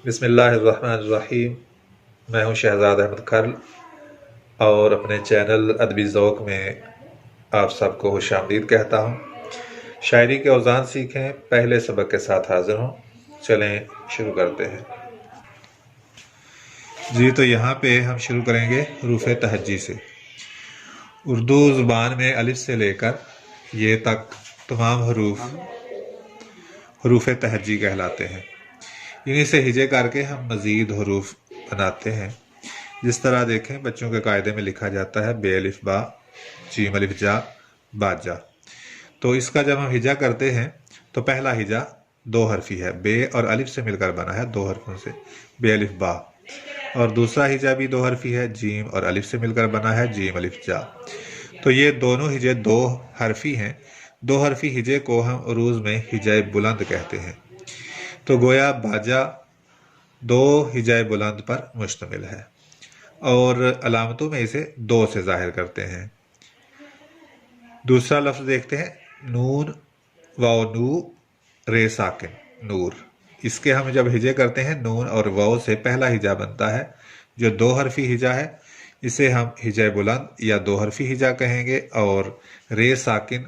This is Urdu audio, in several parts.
بسم اللہ الرحمن الرحیم۔ میں ہوں شہزاد احمد کھرل اور اپنے چینل ادبی ذوق میں آپ سب کو خوش آمدید کہتا ہوں۔ شاعری کے اوزان سیکھیں، پہلے سبق کے ساتھ حاضر ہوں۔ چلیں شروع کرتے ہیں۔ جی تو یہاں پہ ہم شروع کریں گے حروف تہجی سے۔ اردو زبان میں الف سے لے کر یہ تک تمام حروف تہجی کہلاتے ہیں۔ انہی سے ہجے کر کے ہم مزید حروف بناتے ہیں۔ جس طرح دیکھیں بچوں کے قاعدے میں لکھا جاتا ہے بے الف با، جیم الف جا، با جا۔ تو اس کا جب ہم ہجا کرتے ہیں تو پہلا ہجا دو حرفی ہے، بے اور الف سے مل کر بنا ہے، دو حرفوں سے، بے الف با۔ اور دوسرا ہجا بھی دو حرفی ہے، جیم اور الف سے مل کر بنا ہے، جیم الف جا۔ تو یہ دونوں ہجے دو حرفی ہیں۔ دو حرفی ہجے کو ہم عروض میں ہجائے بلند کہتے ہیں۔ تو گویا باجا دو ہجائے بلند پر مشتمل ہے اور علامتوں میں اسے دو سے ظاہر کرتے ہیں۔ دوسرا لفظ دیکھتے ہیں، نون واو نو رے ساکن، نور۔ اس کے ہم جب ہجے کرتے ہیں نون اور واو سے پہلا ہجا بنتا ہے جو دو حرفی ہجا ہے، اسے ہم ہجائے بلند یا دو حرفی ہجا کہیں گے۔ اور رے ساکن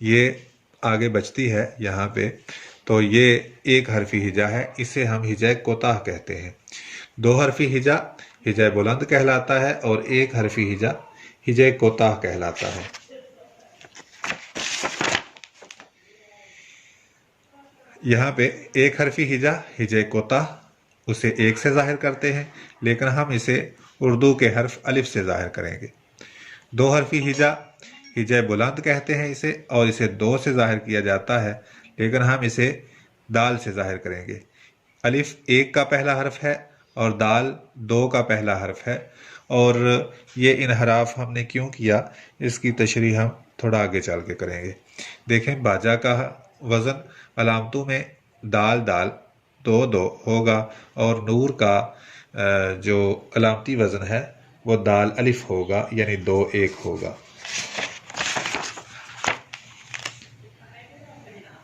یہ آگے بچتی ہے یہاں پہ، تو یہ ایک حرفی ہجا ہے، اسے ہم ہجائے کوتاہ کہتے ہیں۔ دو حرفی ہجا ہجائے بلند کہلاتا ہے اور ایک حرفی ہجا ہجائے کوتاہ کہلاتا ہے۔ یہاں پہ ایک حرفی ہجا ہجائے کوتاہ، اسے ایک سے ظاہر کرتے ہیں، لیکن ہم اسے اردو کے حرف الف سے ظاہر کریں گے۔ دو حرفی ہجا ہجائے بلند کہتے ہیں اسے، اور اسے دو سے ظاہر کیا جاتا ہے، لیکن ہم اسے دال سے ظاہر کریں گے۔ الف ایک کا پہلا حرف ہے اور دال دو کا پہلا حرف ہے، اور یہ انحراف ہم نے کیوں کیا اس کی تشریح ہم تھوڑا آگے چل کے کریں گے۔ دیکھیں باجا کا وزن علامتوں میں دال دال دو دو ہوگا، اور نور کا جو علامتی وزن ہے وہ دال الف ہوگا، یعنی دو ایک ہوگا۔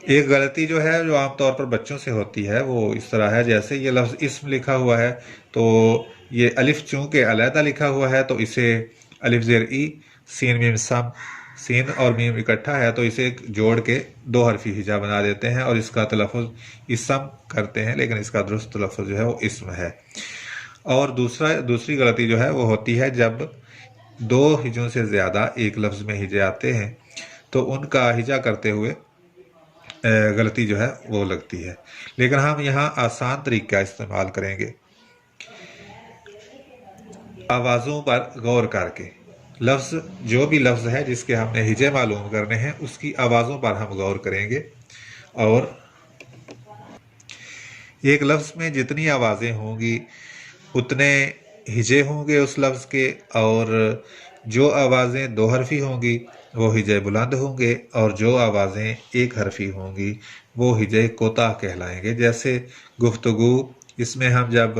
ایک غلطی جو ہے جو عام طور پر بچوں سے ہوتی ہے وہ اس طرح ہے، جیسے یہ لفظ اسم لکھا ہوا ہے تو یہ الف چونکہ علیحدہ لکھا ہوا ہے تو اسے الف زیر ای، سین میم سم، سین اور میم اکٹھا ہے تو اسے جوڑ کے دو حرفی ہجا بنا دیتے ہیں اور اس کا تلفظ اسم کرتے ہیں، لیکن اس کا درست تلفظ جو ہے وہ اسم ہے۔ اور دوسری غلطی جو ہے وہ ہوتی ہے جب دو ہجوں سے زیادہ ایک لفظ میں ہجے آتے ہیں تو ان کا ہجا کرتے ہوئے غلطی جو ہے وہ لگتی ہے، لیکن ہم یہاں آسان طریقہ استعمال کریں گے۔ آوازوں پر غور کر کے لفظ، جو بھی لفظ ہے جس کے ہم نے ہجے معلوم کرنے ہیں اس کی آوازوں پر ہم غور کریں گے، اور ایک لفظ میں جتنی آوازیں ہوں گی اتنے ہجے ہوں گے اس لفظ کے، اور جو آوازیں دو حرفی ہوں گی وہ ہجے بلند ہوں گے، اور جو آوازیں ایک حرفی ہوں گی وہ ہجے کوتاہ کہلائیں گے۔ جیسے گفتگو، اس میں ہم جب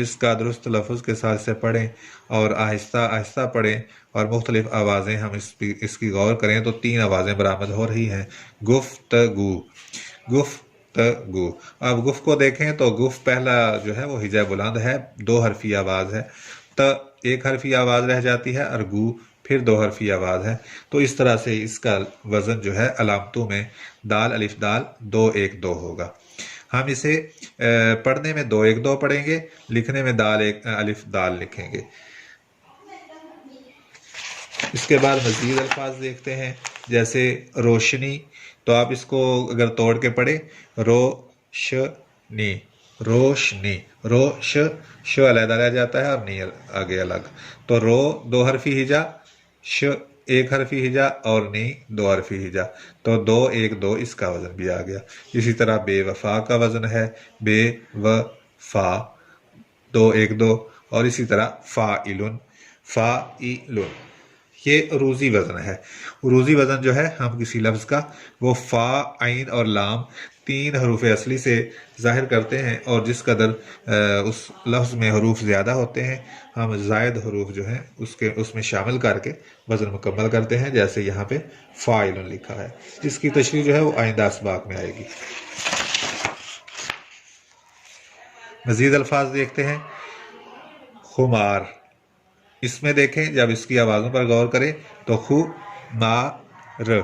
اس کا درست لفظ کے ساتھ سے پڑھیں اور آہستہ آہستہ پڑھیں اور مختلف آوازیں ہم اس کی غور کریں تو تین آوازیں برآمد ہو رہی ہیں، گفتگو، گفتگو۔ اب گف کو دیکھیں تو گف پہلا جو ہے وہ ہجا بلند ہے، دو حرفی آواز ہے، ت ایک حرفی آواز رہ جاتی ہے، اور گو پھر دو حرفی آواز ہے۔ تو اس طرح سے اس کا وزن جو ہے علامتوں میں دال الف دال دو ایک دو ہوگا۔ ہم اسے پڑھنے میں دو ایک دو پڑھیں گے، لکھنے میں دال ایک الف دال لکھیں گے۔ اس کے بعد مزید الفاظ دیکھتے ہیں، جیسے روشنی، تو آپ اس کو اگر توڑ کے پڑھیں، روشنی، روشنی، ش علیحدہ رہ جاتا ہے اور نی آگے الگ، تو رو دو حرفی ہجا، ش ایک حرفی ہجا اور نی دو حرفی ہجا، تو دو ایک دو اس کا وزن بھی آ گیا۔ اسی طرح بے وفا کا وزن ہے بے و فا، دو ایک دو، اور اسی طرح فاعلن، فاعلن، یہ عروضی وزن ہے۔ عروضی وزن جو ہے ہم کسی لفظ کا وہ فا، عین اور لام تین حروف اصلی سے ظاہر کرتے ہیں، اور جس قدر اس لفظ میں حروف زیادہ ہوتے ہیں ہم زائد حروف جو ہیں اس میں شامل کر کے وزن مکمل کرتے ہیں، جیسے یہاں پہ فاعل لکھا ہے۔ اس کی تشریح جو ہے وہ آئندہ اسباق میں آئے گی۔ مزید الفاظ دیکھتے ہیں، خمار، اس میں دیکھیں جب اس کی آوازوں پر غور کریں تو خو ما ر،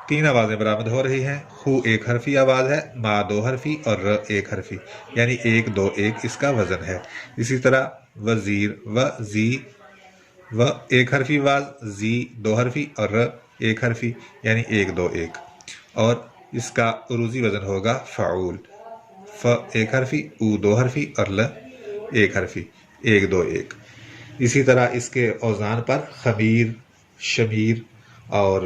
تین آوازیں برآمد ہو رہی ہیں، خو ایک حرفی آواز ہے، ما دو حرفی اور ر ایک حرفی، یعنی 1 2 1 اس کا وزن ہے۔ اسی طرح وزیر، و زی، و ایک حرفی آواز، زی دو حرفی اور ر ایک حرفی، یعنی 1 2 1، اور اس کا عروضی وزن ہوگا فعول، ف ایک حرفی، او دو حرفی اور ل ایک حرفی، 1 2 1۔ اسی طرح اس کے اوزان پر خمیر، شمیر اور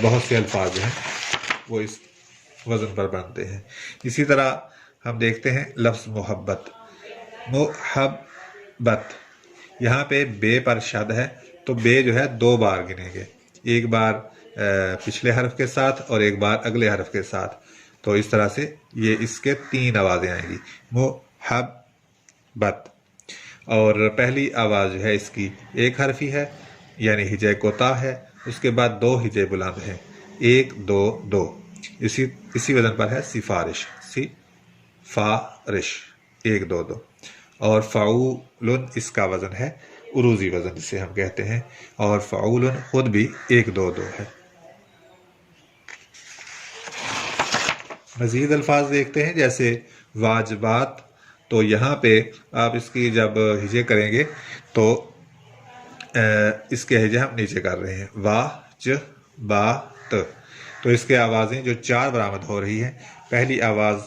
بہت سے الفاظ جو ہیں وہ اس وزن پر بنتے ہیں۔ اسی طرح ہم دیکھتے ہیں لفظ محبت، محبت، یہاں پہ بے پر شد ہے تو بے جو ہے 2 بار گنیں گے، ایک بار پچھلے حرف کے ساتھ اور ایک بار اگلے حرف کے ساتھ، تو اس طرح سے یہ اس کے 3 آوازیں آئیں گی، محبت۔ اور پہلی آواز جو ہے اس کی ایک حرفی ہے، یعنی ہجے کوتا ہے، اس کے بعد 2 ہجے بلند ہیں، 1 2 2، اسی وزن پر ہے سفارش، سفارش، 1 2 2۔ اور فعول اس کا وزن ہے عروضی وزن جسے ہم کہتے ہیں، اور فعول خود بھی 1 2 2 ہے۔ مزید الفاظ دیکھتے ہیں جیسے واجبات، تو یہاں پہ آپ اس کی جب ہجے کریں گے تو اس کے ہجے ہم نیچے کر رہے ہیں، واجبات، تو اس کے آوازیں جو 4 برآمد ہو رہی ہیں، پہلی آواز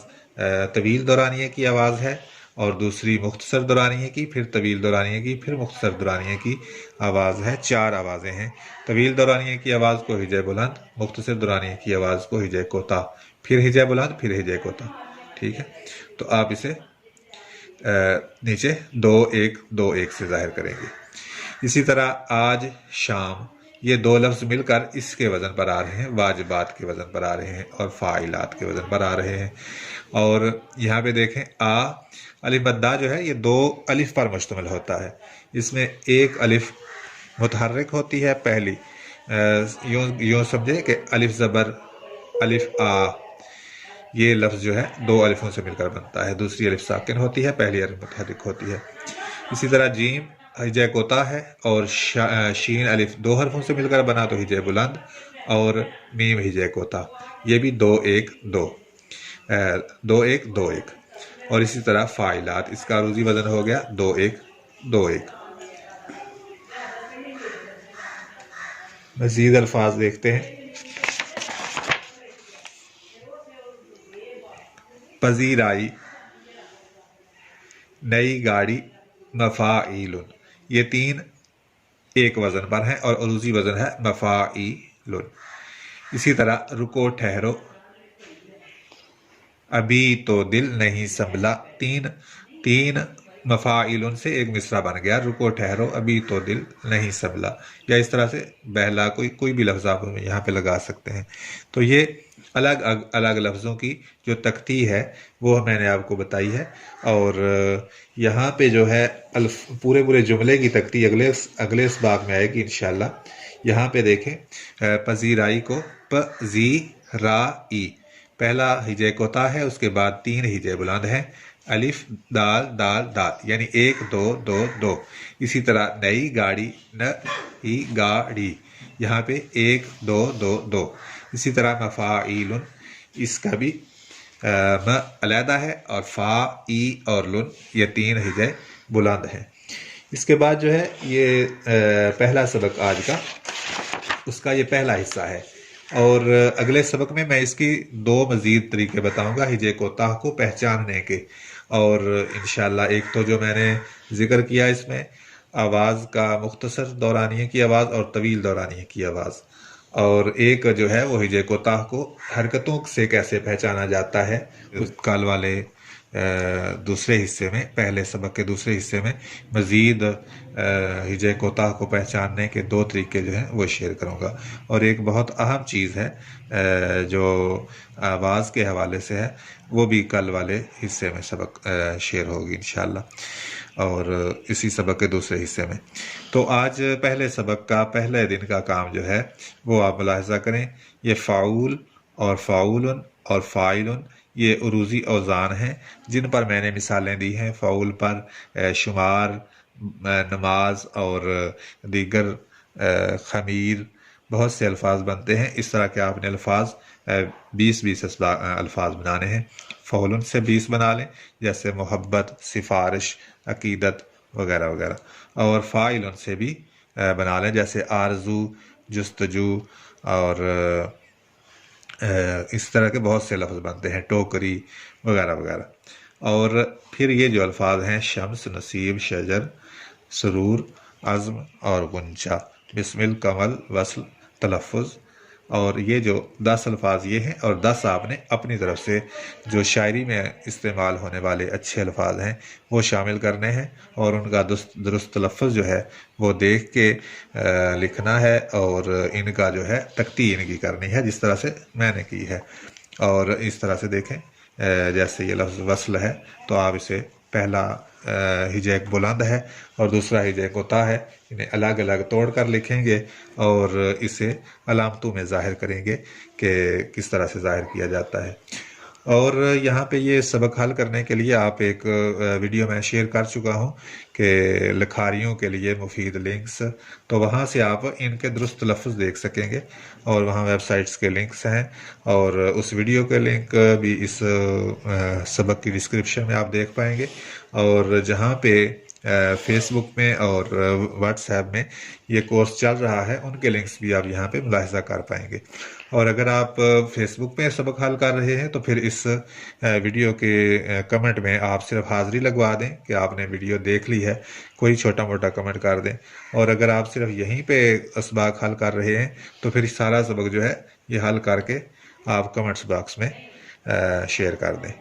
طویل دورانیے کی آواز ہے، اور دوسری مختصر دورانیے کی، پھر طویل دورانیے کی، پھر مختصر دورانیے کی آواز ہے، 4 آوازیں ہیں۔ طویل دورانیے کی آواز کو ہجے بلند، مختصر دورانیے کی آواز کو ہجے کوتا، پھر ہجے بلند، پھر ہجے کوتا، ٹھیک ہے؟ تو آپ اسے نیچے 2 1 2 1 سے ظاہر کریں گے۔ اسی طرح آج، شام، یہ 2 لفظ مل کر اس کے وزن پر آ رہے ہیں، واجبات کے وزن پر آ رہے ہیں اور فاعلات کے وزن پر آ رہے ہیں۔ اور یہاں پہ دیکھیں الف مدہ جو ہے یہ 2 الف پر مشتمل ہوتا ہے، اس میں ایک الف متحرک ہوتی ہے پہلی، یوں سمجھے کہ الف زبر الف آ، یہ لفظ جو ہے 2 الفوں سے مل کر بنتا ہے، دوسری الف ساکن ہوتی ہے، پہلی الف متحرک ہوتی ہے۔ اسی طرح جیم ہجے کوتا ہے، اور شین الف 2 حرفوں سے مل کر بنا تو ہجے بلند، اور میم ہجے کوتا، یہ بھی 2 1 2 2 1 2 1۔ اور اسی طرح فاعلات، اس کا عروضی وزن ہو گیا 2 1 2 1۔ مزید الفاظ دیکھتے ہیں، پذیرائی، نئی گاڑی، مفاعیل، یہ 3 ایک وزن پر ہیں اور عروضی وزن ہے مفاعیل۔ اسی طرح رکو، ٹھہرو، ابھی تو دل نہیں سنبھلا، 3 مفاعیل سے ایک مصرع بن گیا، رکو ٹھہرو ابھی تو دل نہیں سنبھلا، یا اس طرح سے بہلا، کوئی بھی لفظ آپ یہاں پہ لگا سکتے ہیں۔ تو یہ الگ الگ لفظوں کی جو تختی ہے وہ میں نے آپ کو بتائی ہے، اور یہاں پہ جو ہے پورے جملے کی تختی اگلے اسباق میں آئے گی انشاءاللہ۔ یہاں پہ دیکھیں پذیرائی کو پذیرائی، پہلا ہجے کوتا ہے، اس کے بعد 3 ہجے بلند ہیں، الف دال دال دال، یعنی 1 2 2 2۔ اسی طرح نئی گاڑی، نئی گاڑی، یہاں پہ 1 2 2 2۔ اسی طرح مفاعیل، اس کا بھی م علیحدہ ہے، اور فا ای اور لن، یہ 3 ہجے بلند ہیں۔ اس کے بعد جو ہے یہ پہلا سبق آج کا، اس کا یہ پہلا حصہ ہے، اور اگلے سبق میں اس کی 2 مزید طریقے بتاؤں گا ہجے کوتا کو پہچاننے کے، اور انشاءاللہ ایک تو جو میں نے ذکر کیا اس میں آواز کا مختصر دورانیے کی آواز اور طویل دورانیے کی آواز، اور ایک جو ہے وہ ہجے کوتا کو حرکتوں سے کیسے پہچانا جاتا ہے، کال والے دوسرے حصے میں، پہلے سبق کے دوسرے حصے میں مزید ہجے کوتا کو پہچاننے کے 2 طریقے جو ہیں وہ شیئر کروں گا، اور ایک بہت اہم چیز ہے جو آواز کے حوالے سے ہے، وہ بھی کل والے حصے میں سبق شیئر ہوگی انشاءاللہ، اور اسی سبق کے دوسرے حصے میں۔ تو آج پہلے سبق کا پہلے دن کا کام جو ہے وہ آپ ملاحظہ کریں، یہ فعول اور فاعول اور فاعل، یہ عروضی اوزان ہیں جن پر میں نے مثالیں دی ہیں، فعول پر، شمار، نماز اور دیگر خمیر، بہت سے الفاظ بنتے ہیں۔ اس طرح کے آپ نے الفاظ 20 الفاظ بنانے ہیں۔ فعول سے 20 بنا لیں، جیسے محبت، سفارش، عقیدت وغیرہ وغیرہ، اور فاعل سے بھی بنا لیں، جیسے آرزو، جستجو، اور اس طرح کے بہت سے لفظ بنتے ہیں، ٹوکری وغیرہ وغیرہ۔ اور پھر یہ جو الفاظ ہیں، شمس، نصیب، شجر، سرور، عزم اور غنچہ، بسمل، کمل، وصل، تلفظ، اور یہ جو 10 الفاظ یہ ہیں، اور 10 آپ نے اپنی طرف سے جو شاعری میں استعمال ہونے والے اچھے الفاظ ہیں وہ شامل کرنے ہیں، اور ان کا درست تلفظ جو ہے وہ دیکھ کے لکھنا ہے، اور ان کا جو ہے تختی ان کی کرنی ہے جس طرح سے میں نے کی ہے۔ اور اس طرح سے دیکھیں، جیسے یہ لفظ وصل ہے تو آپ اسے پہلا ہجے ایک بلند ہے اور دوسرا ہجے کوتا ہے، انہیں الگ الگ توڑ کر لکھیں گے اور اسے علامتوں میں ظاہر کریں گے کہ کس طرح سے ظاہر کیا جاتا ہے۔ اور یہاں پہ یہ سبق حل کرنے کے لیے آپ ایک ویڈیو میں شیئر کر چکا ہوں کہ لکھاریوں کے لیے مفید لنکس، تو وہاں سے آپ ان کے درست لفظ دیکھ سکیں گے، اور وہاں ویب سائٹس کے لنکس ہیں، اور اس ویڈیو کے لنک بھی اس سبق کی ڈسکرپشن میں آپ دیکھ پائیں گے، اور جہاں پہ فیس بک میں اور واٹس ایپ میں یہ کورس چل رہا ہے ان کے لنکس بھی آپ یہاں پہ ملاحظہ کر پائیں گے۔ اور اگر آپ فیس بک پہ سبق حل کر رہے ہیں تو پھر اس ویڈیو کے کمنٹ میں آپ صرف حاضری لگوا دیں کہ آپ نے ویڈیو دیکھ لی ہے، کوئی چھوٹا موٹا کمنٹ کر دیں، اور اگر آپ صرف یہیں پہ اسباق حل کر رہے ہیں تو پھر سارا سبق جو ہے یہ حل کر کے آپ کمنٹس باکس میں شیئر کر دیں۔